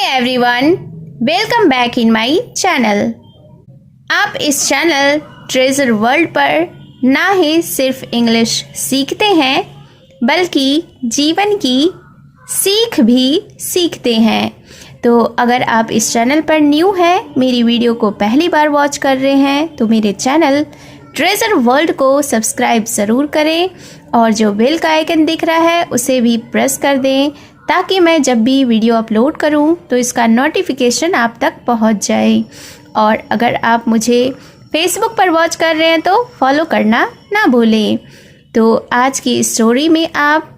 Everyone, welcome back in my channel. आप इस channel treasure world पर ना ही सिर्फ इंग्लिश सीखते हैं बल्कि जीवन की सीख भी सीखते हैं। तो अगर आप इस चैनल पर न्यू हैं, मेरी वीडियो को पहली बार वॉच कर रहे हैं तो मेरे चैनल ट्रेजर वर्ल्ड को सब्सक्राइब ज़रूर करें और जो बेल का आइकन दिख रहा है उसे भी प्रेस कर दें ताकि मैं जब भी वीडियो अपलोड करूं तो इसका नोटिफिकेशन आप तक पहुंच जाए। और अगर आप मुझे फेसबुक पर वॉच कर रहे हैं तो फॉलो करना ना भूलें। तो आज की स्टोरी में आप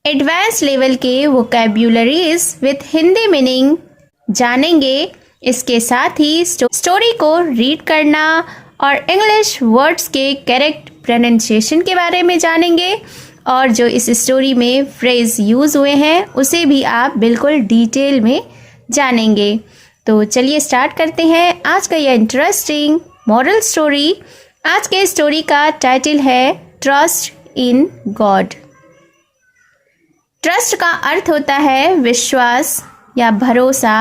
एडवांस लेवल के वोकैब्युलरीज विथ हिंदी मीनिंग जानेंगे। इसके साथ ही स्टोरी को रीड करना और इंग्लिश वर्ड्स के करेक्ट प्रोनाउंसिएशन के बारे में जानेंगे और जो इस स्टोरी में फ्रेज यूज़ हुए हैं उसे भी आप बिल्कुल डिटेल में जानेंगे। तो चलिए स्टार्ट करते हैं आज का यह इंटरेस्टिंग मॉरल स्टोरी। आज के स्टोरी का टाइटल है ट्रस्ट इन गॉड। ट्रस्ट का अर्थ होता है विश्वास या भरोसा।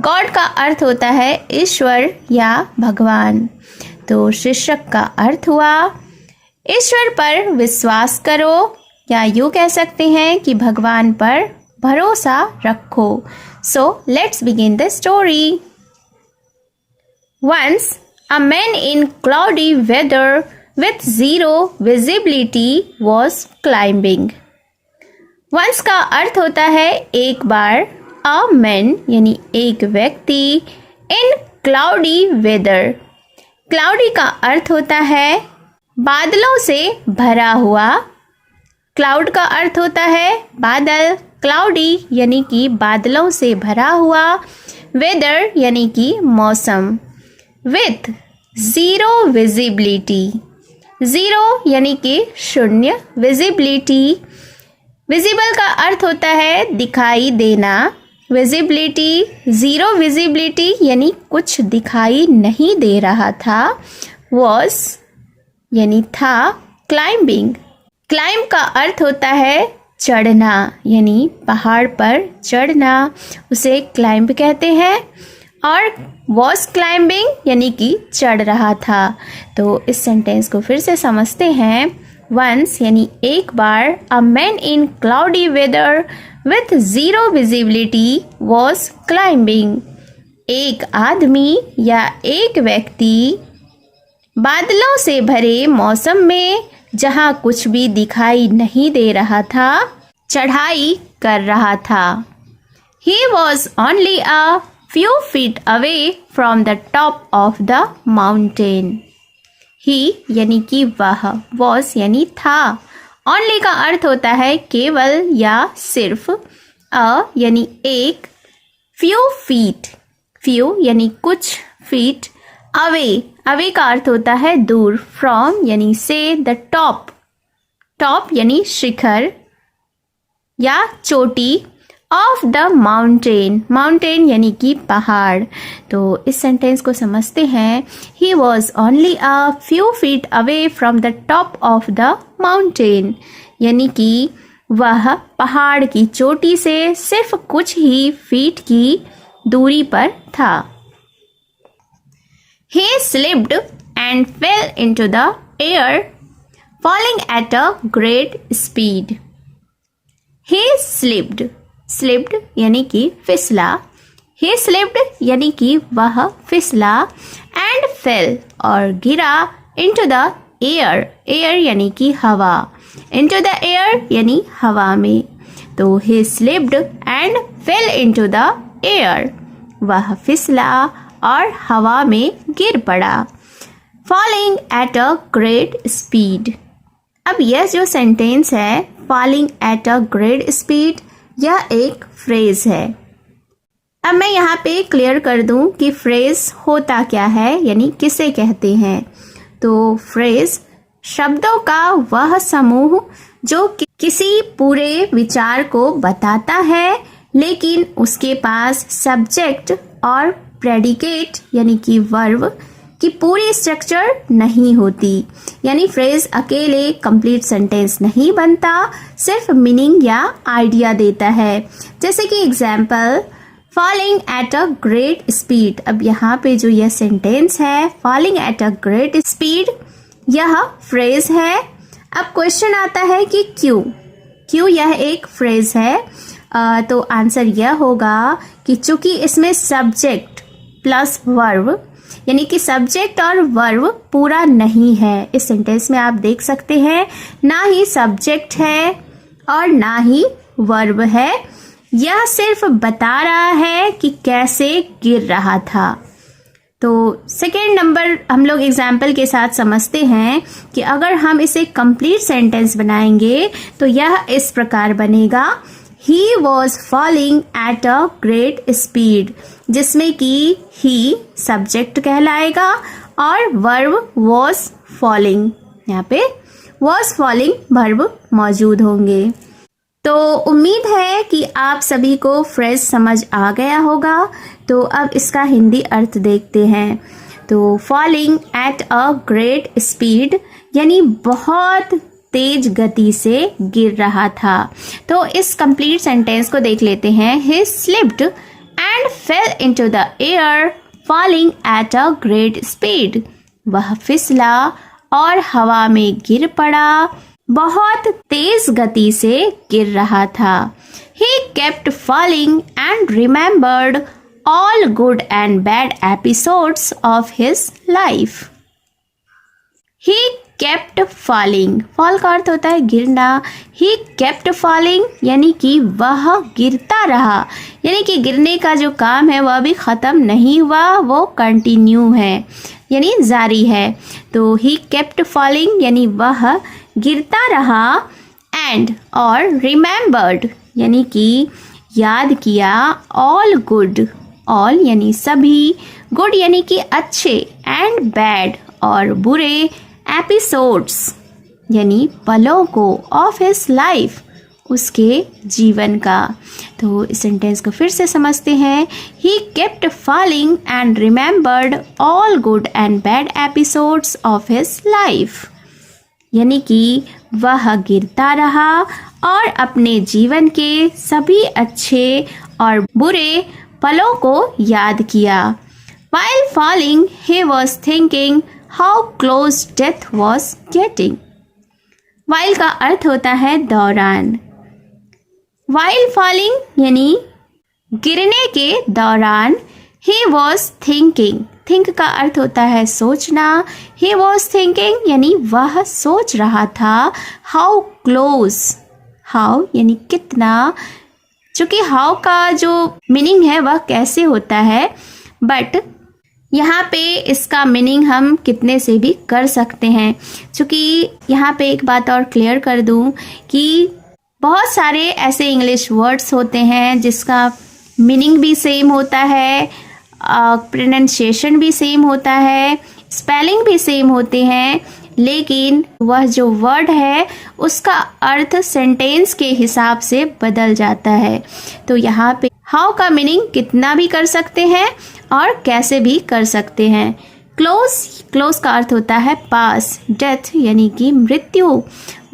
गॉड का अर्थ होता है ईश्वर या भगवान। तो शीर्षक का अर्थ हुआ ईश्वर पर विश्वास करो या यूँ कह सकते हैं कि भगवान पर भरोसा रखो। So let's begin the story. Once a man in cloudy weather with zero visibility was climbing. Once का अर्थ होता है एक बार, अ मैन यानी एक व्यक्ति, इन क्लाउडी वेदर। क्लाउडी का अर्थ होता है बादलों से भरा हुआ। क्लाउड का अर्थ होता है बादल, क्लाउडी यानी कि बादलों से भरा हुआ, वेदर यानी कि मौसम। विथ ज़ीरो विजिबिलिटी, ज़ीरो यानी कि शून्य, विजिबिलिटी, विजिबल का अर्थ होता है दिखाई देना, विजिबिलिटी, ज़ीरो विजिबिलिटी यानी कुछ दिखाई नहीं दे रहा था, वॉज यानी था, क्लाइंबिंग। क्लाइंब का अर्थ होता है चढ़ना यानी पहाड़ पर चढ़ना, उसे क्लाइंब कहते हैं। और वॉज क्लाइंबिंग यानी कि चढ़ रहा था। तो इस सेंटेंस को फिर से समझते हैं। वंस यानी एक बार, a man in cloudy weather with zero visibility was climbing. एक आदमी या एक व्यक्ति बादलों से भरे मौसम में जहाँ कुछ भी दिखाई नहीं दे रहा था, चढ़ाई कर रहा था। He was only a few feet away from the top of the mountain. He यानी कि वह, was यानी था, only का अर्थ होता है केवल या सिर्फ, a यानी एक, few feet, few यानी कुछ, feet, away, अवे का अर्थ होता है दूर, फ्रॉम यानी से, द टॉप, टॉप यानी शिखर या चोटी, ऑफ द माउंटेन, माउंटेन यानी कि पहाड़। तो इस सेंटेंस को समझते हैं। He was only a few feet away from the top of the mountain, यानी कि वह पहाड़ की चोटी से सिर्फ कुछ ही फीट की दूरी पर था। He slipped and fell into the air, falling at a great speed. He slipped, slipped यानी कि फिसला। He slipped यानी कि वह फिसला, and fell और गिरा, into the air, air यानी कि हवा, into the air यानी हवा में। तो he slipped and fell into the air, वह फिसला और हवा में गिर पड़ा। Falling at a great speed. अब यह जो सेंटेंस है falling at a great speed, यह एक फ्रेज है। अब मैं यहाँ पे क्लियर कर दूँ कि फ्रेज होता क्या है यानी किसे कहते हैं। तो फ्रेज शब्दों का वह समूह जो किसी पूरे विचार को बताता है लेकिन उसके पास सब्जेक्ट और प्रेडिकेट यानी कि वर्ब की पूरी स्ट्रक्चर नहीं होती। यानी फ्रेज अकेले कंप्लीट सेंटेंस नहीं बनता, सिर्फ मीनिंग या आइडिया देता है। जैसे कि example, falling at a great speed. अब यहाँ पे जो यह सेंटेंस है falling at a great speed, यह फ्रेज है। अब क्वेश्चन आता है कि क्यों यह एक फ्रेज है। तो आंसर यह होगा कि चूंकि इसमें सब्जेक्ट प्लस वर्ब यानी कि सब्जेक्ट और वर्ब पूरा नहीं है। इस सेंटेंस में आप देख सकते हैं ना ही सब्जेक्ट है और ना ही वर्ब है। यह सिर्फ बता रहा है कि कैसे गिर रहा था। तो सेकेंड नंबर हम लोग एग्जाम्पल के साथ समझते हैं कि अगर हम इसे कंप्लीट सेंटेंस बनाएंगे तो यह इस प्रकार बनेगा, He was falling at a great speed, जिसमें कि he सब्जेक्ट कहलाएगा और वर्ब was falling, यहाँ पे was falling वर्ब मौजूद होंगे। तो उम्मीद है कि आप सभी को फ्रेज समझ आ गया होगा। तो अब इसका हिंदी अर्थ देखते हैं। तो falling at a great speed यानी बहुत तेज गति से गिर रहा था। तो इस कंप्लीट सेंटेंस को देख लेते हैं। He slipped and fell into the air falling at a great speed। वह फिसला और हवा में गिर पड़ा, बहुत तेज गति से गिर रहा था। He kept falling and remembered all good and bad episodes of his life। He kept falling, fall का अर्थ होता है गिरना। He kept falling यानी कि वह गिरता रहा, यानी कि गिरने का जो काम है वह भी ख़त्म नहीं हुआ, वो कंटिन्यू है यानी जारी है। तो he kept falling यानी वह गिरता रहा, एंड और remembered यानी कि याद किया, all good, all यानी सभी, good यानी कि अच्छे, एंड bad और बुरे, एपिसोड्स यानी पलों को, ऑफ हिज लाइफ उसके जीवन का। तो इस सेंटेंस को फिर से समझते हैं। He kept falling and remembered all good and bad episodes of his life, यानी कि वह गिरता रहा और अपने जीवन के सभी अच्छे और बुरे पलों को याद किया। While falling, he was thinking how close death was getting। While का अर्थ होता है दौरान। While falling यानी गिरने के दौरान, he was thinking, think का अर्थ होता है सोचना। He was thinking यानी वह सोच रहा था, how close, how यानी कितना, चूँकि how का जो मीनिंग है वह कैसे होता है, बट यहाँ पे इसका मीनिंग हम कितने से भी कर सकते हैं। चूँकि यहाँ पे एक बात और क्लियर कर दूँ कि बहुत सारे ऐसे इंग्लिश वर्ड्स होते हैं जिसका मीनिंग भी सेम होता है, प्रोनाउंसिएशन भी सेम होता है, स्पेलिंग भी सेम होते हैं, लेकिन वह जो वर्ड है उसका अर्थ सेंटेंस के हिसाब से बदल जाता है। तो यहाँ पे हाउ का मीनिंग कितना भी कर सकते हैं और कैसे भी कर सकते हैं। क्लोज का अर्थ होता है पास, डेथ यानी कि मृत्यु,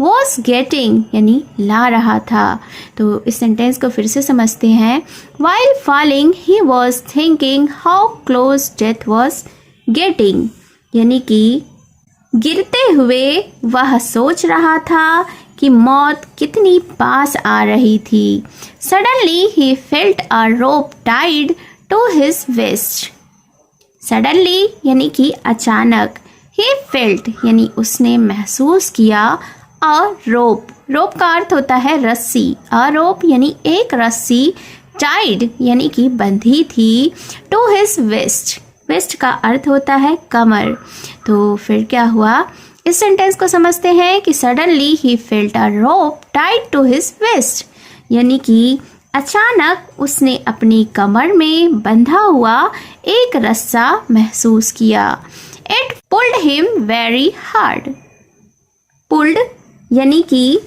वॉज गेटिंग यानी ला रहा था। तो इस सेंटेंस को फिर से समझते हैं। While falling he was thinking how close death was getting, यानी कि गिरते हुए वह सोच रहा था कि मौत कितनी पास आ रही थी। Suddenly he felt a rope tied to his waist. Suddenly यानी कि अचानक, ही फेल्ट यानी उसने महसूस किया, अ रोप, रोप का अर्थ होता है रस्सी, अ रोप यानी एक रस्सी, टाइड यानी कि बंधी थी, टू हिज वेस्ट, वेस्ट का अर्थ होता है कमर। तो फिर क्या हुआ, इस सेंटेंस को समझते हैं कि suddenly he felt a rope tied to his waist, यानी कि अचानक उसने अपनी कमर में बंधा हुआ एक रस्सा महसूस किया। It pulled him very hard, pulled यानी कि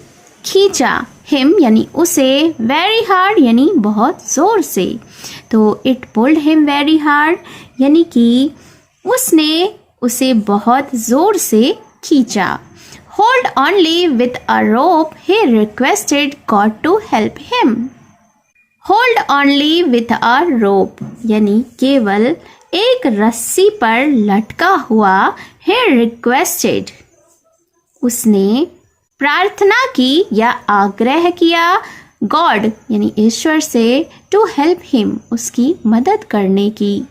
खींचा, हिम यानी उसे, वेरी हार्ड यानी बहुत जोर से। तो it pulled him very hard यानी कि उसने उसे बहुत जोर से खींचा। Hold only with a rope he requested God to help him. Hold only with a rope, यानी केवल एक रस्सी पर लटका हुआ he रिक्वेस्टेड, उसने प्रार्थना की या आग्रह किया, गॉड यानी ईश्वर से, टू हेल्प हिम, उसकी मदद करने की।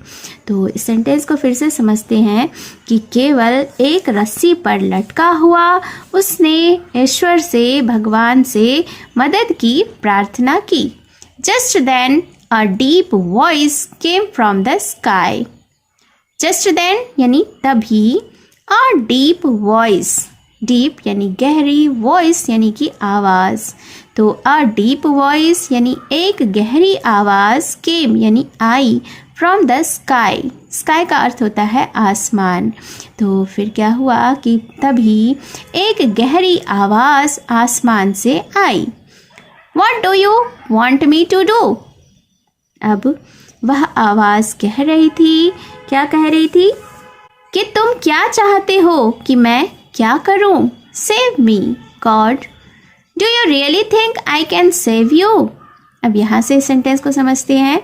तो इस सेंटेंस को फिर से समझते हैं कि केवल एक रस्सी पर लटका हुआ उसने ईश्वर से, भगवान से मदद की प्रार्थना की। Just then a deep voice came from the sky. Just then यानी तभी, अ डीप वॉइस, डीप यानी गहरी, वॉइस यानी कि आवाज़। तो अ डीप वॉइस यानी एक गहरी आवाज़, केम यानी आई, फ्रॉम द स्काई, स्काई का अर्थ होता है आसमान। तो फिर क्या हुआ कि तभी एक गहरी आवाज़ आसमान से आई। What do you want me to do? अब वह आवाज़ कह रही थी, क्या कह रही थी कि तुम क्या चाहते हो कि मैं क्या करूं? Save me, God. Do you really think I can save you? अब यहाँ से सेंटेंस को समझते हैं।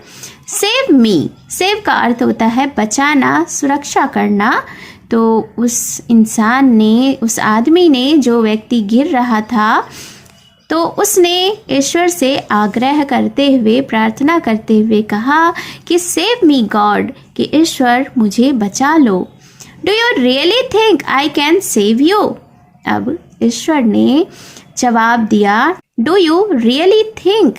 Save me, save का अर्थ होता है बचाना, सुरक्षा करना। तो उस इंसान ने, उस आदमी ने, जो व्यक्ति गिर रहा था, तो उसने ईश्वर से आग्रह करते हुए, प्रार्थना करते हुए कहा कि सेव मी गॉड, कि ईश्वर मुझे बचा लो। Do you really think I can save you? अब ईश्वर ने जवाब दिया, do you really think,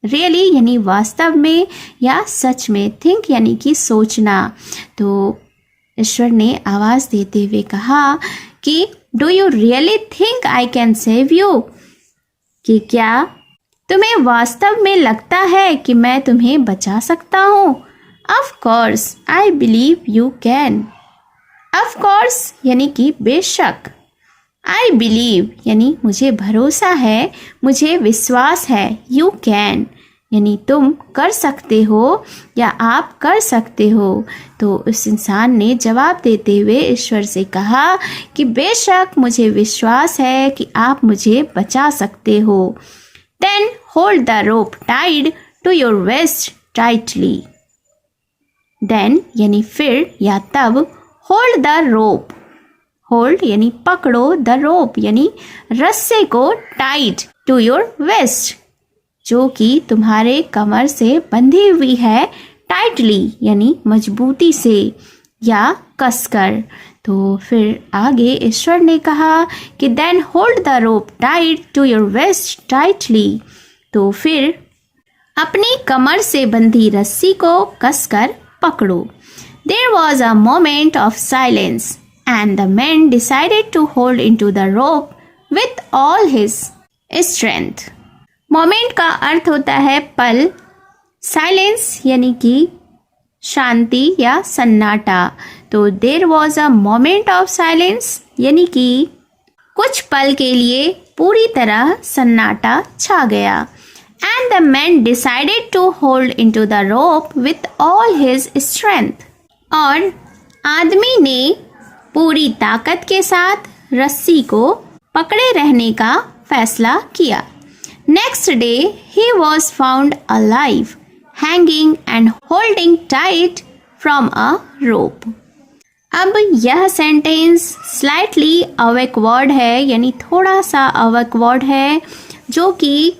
really यानी वास्तव में या सच में, थिंक यानी कि सोचना। तो ईश्वर ने आवाज़ देते हुए कहा कि do you really think I can save you, कि क्या तुम्हें वास्तव में लगता है कि मैं तुम्हें बचा सकता हूँ? Of course I believe you can. Of course यानी कि बेशक, आई बिलीव यानी मुझे भरोसा है, मुझे विश्वास है, यू कैन यानी तुम कर सकते हो या आप कर सकते हो। तो उस इंसान ने जवाब देते हुए ईश्वर से कहा कि बेशक मुझे विश्वास है कि आप मुझे बचा सकते हो। Then hold the rope tied to your waist tightly. Then यानी फिर या तब, होल्ड द रोप, होल्ड यानी पकड़ो, द रोप यानी रस्से को, टाइट टू योर वेस्ट जो कि तुम्हारे कमर से बंधी हुई है, टाइटली यानी मजबूती से या कसकर। तो फिर आगे ईश्वर ने कहा कि then hold the rope tight to your waist tightly. तो फिर अपनी कमर से बंधी रस्सी को कसकर पकड़ो। There was a moment of silence and the man decided to hold into the rope with all his strength. Moment का अर्थ होता है पल, साइलेंस यानी कि शांति या सन्नाटा। तो there was a moment of silence यानी कि कुछ पल के लिए पूरी तरह सन्नाटा छा गया। And the man decided to hold into the rope with all his strength, और आदमी ने पूरी ताकत के साथ रस्सी को पकड़े रहने का फैसला किया। Next day, he was found alive, hanging and holding tight from a rope. अब यह सेंटेंस स्लाइटली अवेकवर्ड है, यानी थोड़ा सा अवेकवर्ड है, जो कि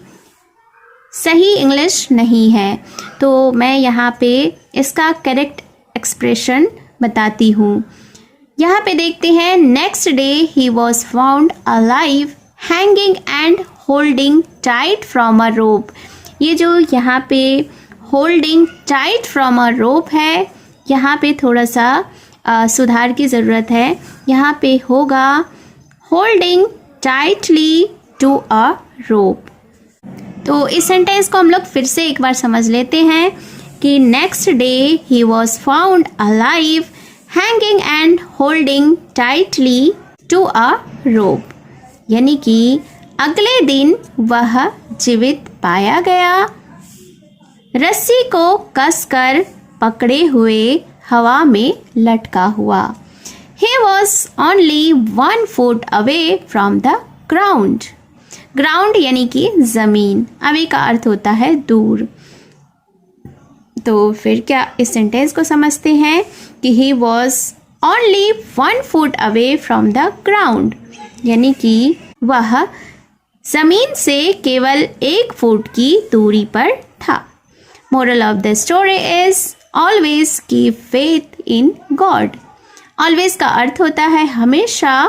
सही इंग्लिश नहीं है। तो मैं यहाँ पे इसका करेक्ट एक्सप्रेशन बताती हूँ। यहाँ पे देखते हैं, next day he was found alive, hanging and holding tight from a rope. ये जो यहाँ पे holding tight from a rope है, यहाँ पे थोड़ा सा सुधार की ज़रूरत है। यहाँ पे होगा होल्डिंग टाइटली टू अ रोप। तो इस सेंटेंस को हम लोग फिर से एक बार समझ लेते हैं कि next day he was found alive, hanging and holding tightly to a rope, यानी कि अगले दिन वह जीवित पाया गया, रस्सी को कसकर पकड़े हुए हवा में लटका हुआ। He was only 1 foot away from the ground. Ground यानी कि ज़मीन, अवे का अर्थ होता है दूर। तो फिर क्या इस सेंटेंस को समझते हैं कि he was only 1 foot away from the ground, यानी कि वह जमीन से केवल 1 फुट की दूरी पर था। Moral of the story is always keep faith in God. Always का अर्थ होता है हमेशा,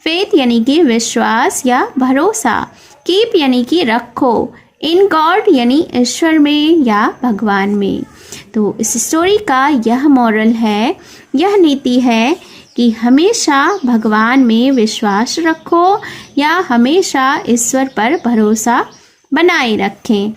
फेथ यानी कि विश्वास या भरोसा, कीप यानी कि रखो, इन गॉड यानी ईश्वर में या भगवान में। तो इस स्टोरी का यह मॉरल है, यह नीति है कि हमेशा भगवान में विश्वास रखो या हमेशा ईश्वर पर भरोसा बनाए रखें।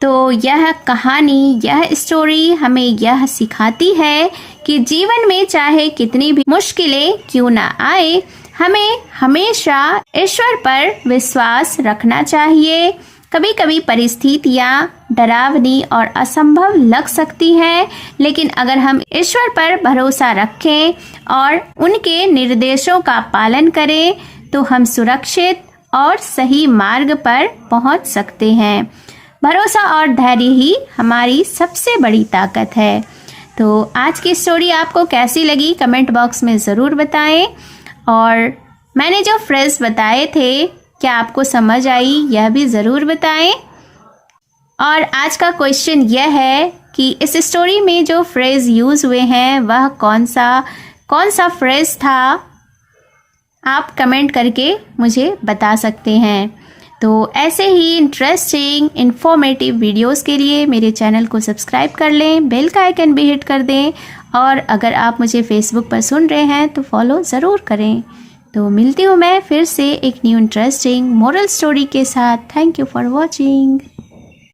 तो यह कहानी, यह स्टोरी हमें यह सिखाती है कि जीवन में चाहे कितनी भी मुश्किलें क्यों ना आए, हमें हमेशा ईश्वर पर विश्वास रखना चाहिए। कभी कभी परिस्थितियाँ डरावनी और असंभव लग सकती हैं, लेकिन अगर हम ईश्वर पर भरोसा रखें और उनके निर्देशों का पालन करें तो हम सुरक्षित और सही मार्ग पर पहुंच सकते हैं। भरोसा और धैर्य ही हमारी सबसे बड़ी ताकत है। तो आज की स्टोरी आपको कैसी लगी कमेंट बॉक्स में ज़रूर बताएं, और मैंने जो फ्रेज बताए थे क्या आपको समझ आई यह भी ज़रूर बताएं। और आज का क्वेश्चन यह है कि इस स्टोरी में जो फ्रेज यूज़ हुए हैं वह कौन सा फ्रेज था, आप कमेंट करके मुझे बता सकते हैं। तो ऐसे ही इंटरेस्टिंग इन्फॉर्मेटिव वीडियोस के लिए मेरे चैनल को सब्सक्राइब कर लें, बेल का आइकन भी हिट कर दें, और अगर आप मुझे फेसबुक पर सुन रहे हैं तो फॉलो ज़रूर करें। तो मिलती हूँ मैं फिर से एक न्यू इंटरेस्टिंग मोरल स्टोरी के साथ। Thank you for watching.